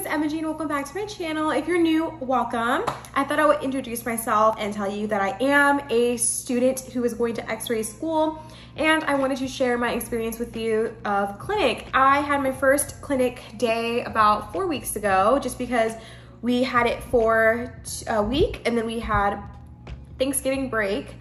is Emma Jean. Welcome back to my channel. If you're new, welcome. I thought I would introduce myself and tell you that I am a student who is going to X-ray school, and I wanted to share my experience with you of clinic. I had my first clinic day about 4 weeks ago, just because we had it for a week and then we had Thanksgiving break.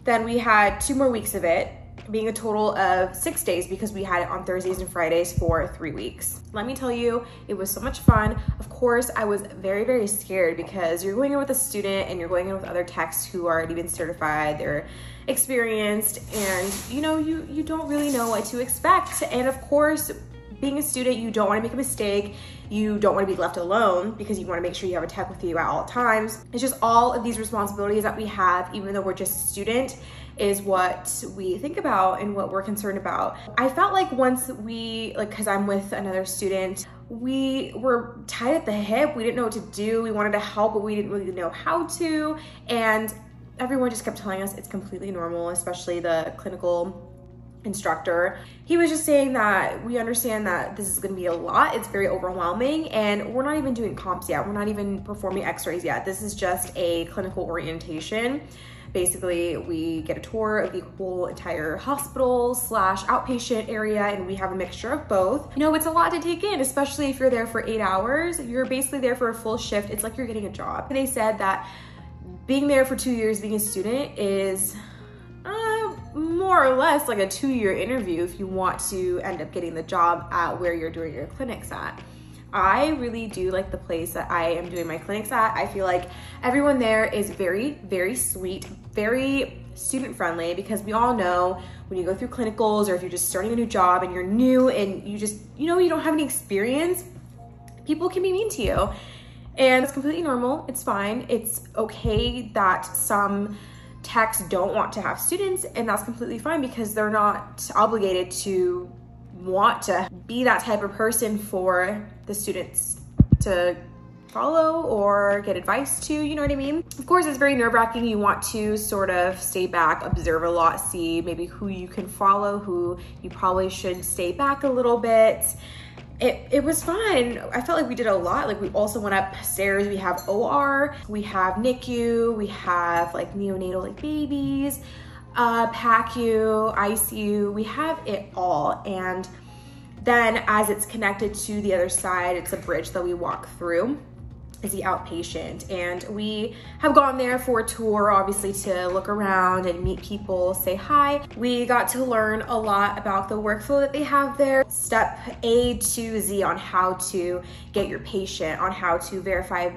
Then we had 2 more weeks of it, being a total of 6 days because we had it on Thursdays and Fridays for 3 weeks. Let me tell you, it was so much fun. Of course, I was very, very scared because you're going in with a student and you're going in with other techs who are already been certified, they're experienced, and you don't really know what to expect. And of course, being a student, you don't want to make a mistake. You don't want to be left alone because you want to make sure you have a tech with you at all times. It's just all of these responsibilities that we have, even though we're just a student, is what we think about and what we're concerned about. I felt like once because I'm with another student, we were tied at the hip. We didn't know what to do. We wanted to help, but we didn't really know how to. And everyone just kept telling us it's completely normal, especially the clinical instructor. He was just saying that we understand that this is going to be a lot. It's very overwhelming, and we're not even doing comps yet. We're not even performing x-rays yet. This is just a clinical orientation. Basically, we get a tour of the whole entire hospital / outpatient area, and we have a mixture of both. It's a lot to take in, especially if you're there for 8 hours. You're basically there for a full shift. It's like you're getting a job. They said that being there for 2 years, being a student, is more or less like a 2-year interview if you want to end up getting the job at where you're doing your clinics at. I really do like the place that I am doing my clinics at. I feel like everyone there is very, very sweet, very student friendly, because we all know when you go through clinicals or if you're just starting a new job and you're new and you just, you don't have any experience, people can be mean to you. And it's completely normal. It's fine. It's okay that some techs don't want to have students, and that's completely fine because they're not obligated to want to be that type of person for the students to follow or get advice to, you know what I mean? Of course, it's very nerve-wracking. You want to sort of stay back, observe a lot, see maybe who you can follow, who you probably should stay back a little bit. It was fun. I felt like we did a lot. Like, we also went upstairs. We have OR, we have NICU, we have like neonatal, like babies, PACU, ICU, we have it all. And then as it's connected to the other side, it's a bridge that we walk through, is the outpatient. And we have gone there for a tour, obviously, to look around and meet people, say hi. We got to learn a lot about the workflow that they have there, step A to Z on how to get your patient, on how to verify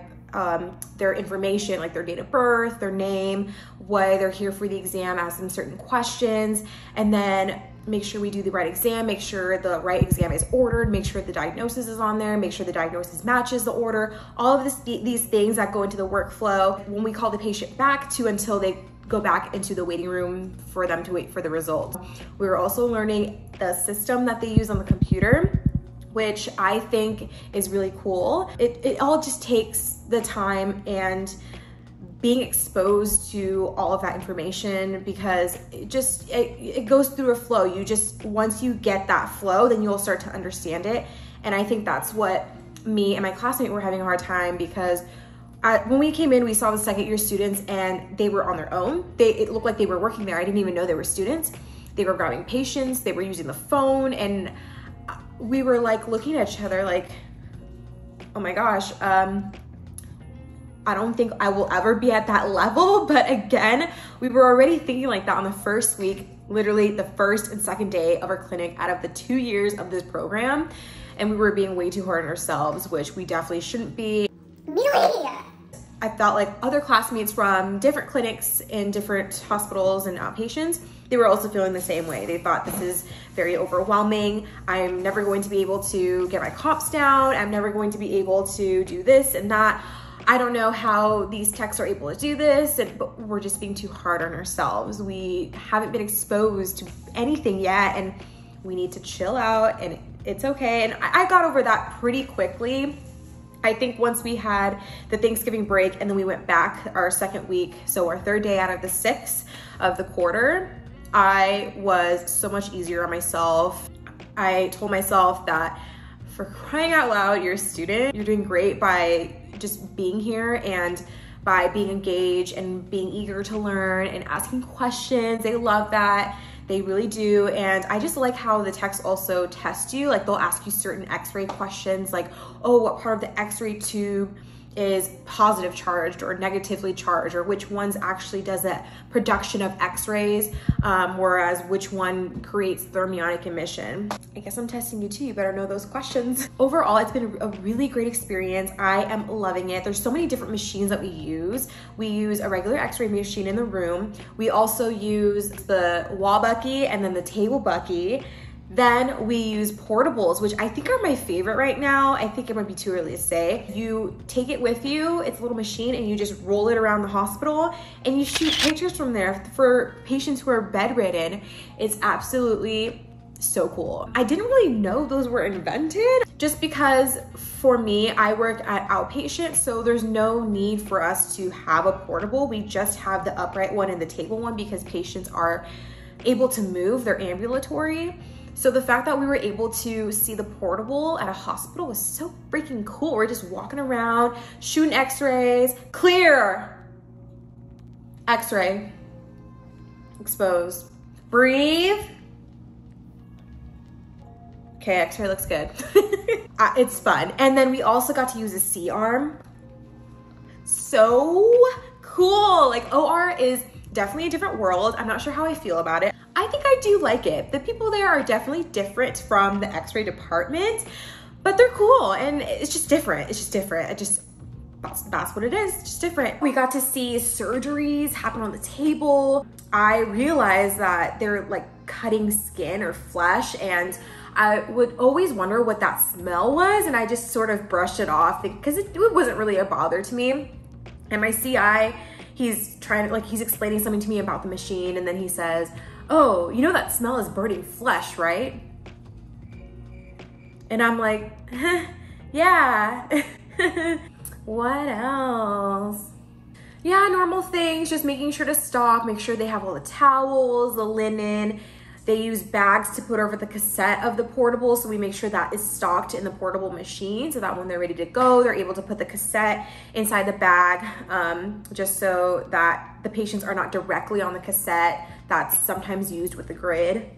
their information, like their date of birth, their name, why they're here for the exam, ask them certain questions, and then make sure we do the right exam, make sure the right exam is ordered, make sure the diagnosis is on there, make sure the diagnosis matches the order, all of these things that go into the workflow when we call the patient back to until they go back into the waiting room for them to wait for the results. We were also learning the system that they use on the computer, which I think is really cool. It all just takes the time and being exposed to all of that information, because it goes through a flow. Once you get that flow, then you'll start to understand it. And I think that's what me and my classmate were having a hard time, because when we came in, we saw the second-year students and they were on their own. It looked like they were working there. I didn't even know they were students. They were grabbing patients, they were using the phone, and we were like looking at each other like, oh my gosh, I don't think I will ever be at that level. But again, we were already thinking like that on the first week, literally the first and second day of our clinic out of the 2 years of this program. And we were being way too hard on ourselves, which we definitely shouldn't be. I felt like other classmates from different clinics in different hospitals and outpatients, they were also feeling the same way. They thought, this is very overwhelming. I'm never going to be able to get my comps down. I'm never going to be able to do this and that. I don't know how these techs are able to do this, but we're just being too hard on ourselves. We haven't been exposed to anything yet, and we need to chill out, and it's okay. And I got over that pretty quickly. I think once we had the Thanksgiving break and then we went back our second week, so our third day out of the 6 of the quarter, I was so much easier on myself. I told myself that for crying out loud, you're a student. You're doing great by just being here and by being engaged and being eager to learn and asking questions. They love that. They really do. And I just like how the techs also test you. Like they'll ask you certain x-ray questions like, oh, what part of the x-ray tube is positive charged or negatively charged, or which ones actually does a production of x-rays, whereas which one creates thermionic emission. I guess I'm testing you too, you better know those questions. Overall, it's been a really great experience. I am loving it. There's so many different machines that we use. We use a regular x-ray machine in the room. We also use the wall bucky and then the table bucky. Then we use portables, which I think are my favorite right now. I think it might be too early to say. You take it with you, it's a little machine, and you just roll it around the hospital and you shoot pictures from there for patients who are bedridden. It's absolutely so cool. I didn't really know those were invented just because for me, I work at outpatient, so there's no need for us to have a portable. We just have the upright one and the table one because patients are able to move, they're ambulatory. So the fact that we were able to see the portable at a hospital was so freaking cool. We're just walking around, shooting x-rays, clear, x-ray, exposed, breathe. Okay, x-ray looks good. It's fun. And then we also got to use a C-arm. So cool. Like OR is definitely a different world. I'm not sure how I feel about it. I think I do like it. The people there are definitely different from the x-ray department, but they're cool and it's just different. It's just different. That's what it is, it's just different. We got to see surgeries happen on the table. I realized that they're like cutting skin or flesh, and I would always wonder what that smell was, and I just sort of brushed it off because it wasn't really a bother to me. And my CI, he's explaining something to me about the machine, and then he says, oh, you know that smell is burning flesh, right? And I'm like, yeah. What else? Yeah, normal things, just making sure to stock, make sure they have all the towels, the linen. They use bags to put over the cassette of the portable, so we make sure that is stocked in the portable machine so that when they're ready to go, they're able to put the cassette inside the bag, just so that the patients are not directly on the cassette that's sometimes used with the grid.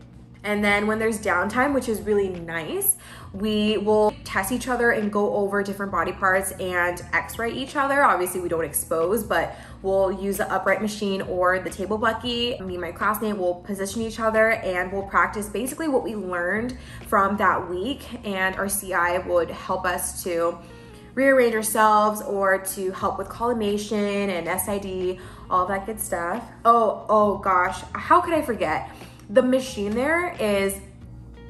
And then when there's downtime, which is really nice, we will test each other and go over different body parts and x-ray each other. Obviously we don't expose, but we'll use the upright machine or the table bucky. Me and my classmate will position each other and we'll practice basically what we learned from that week, and our CI would help us to rearrange ourselves or to help with collimation and SID, all that good stuff. Oh gosh, how could I forget? The machine there is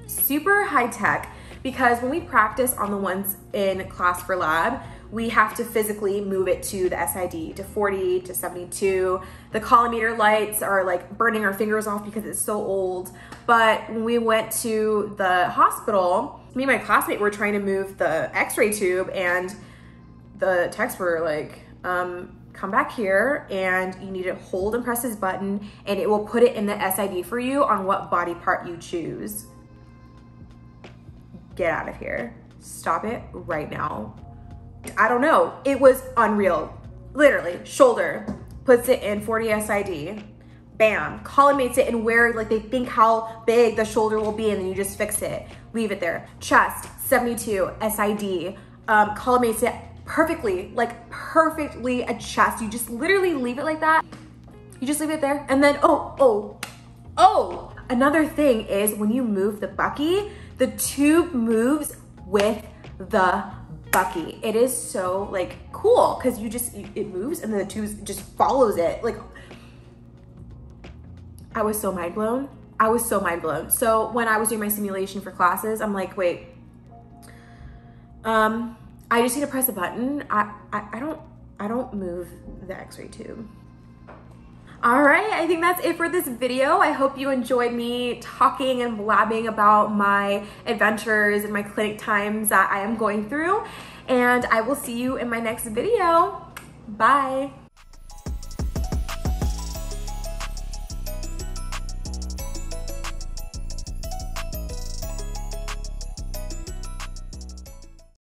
super high tech because when we practice on the ones in class for lab, we have to physically move it to the SID, to 40, to 72. The collimator lights are like burning our fingers off because it's so old. But when we went to the hospital, me and my classmate were trying to move the x-ray tube, and the techs were like, come back here and you need to hold and press this button and it will put it in the SID for you on what body part you choose. Get out of here. Stop it right now. I don't know. It was unreal. Literally, shoulder, puts it in 40 SID, bam, collimates it and where like they think how big the shoulder will be, and then you just fix it. Leave it there. Chest, 72 SID, collimates it perfectly, like perfectly a chest. You just literally leave it like that. You just leave it there. And then, oh, another thing is when you move the bucky, the tube moves with the bucky. It is so like cool because it moves and then the tube just follows it. Like, I was so mind blown. So when I was doing my simulation for classes, I'm like, wait, I just need to press a button. I don't move the x-ray tube. All right, I think that's it for this video. I hope you enjoyed me talking and blabbing about my adventures and my clinic times that I am going through. And I will see you in my next video. Bye.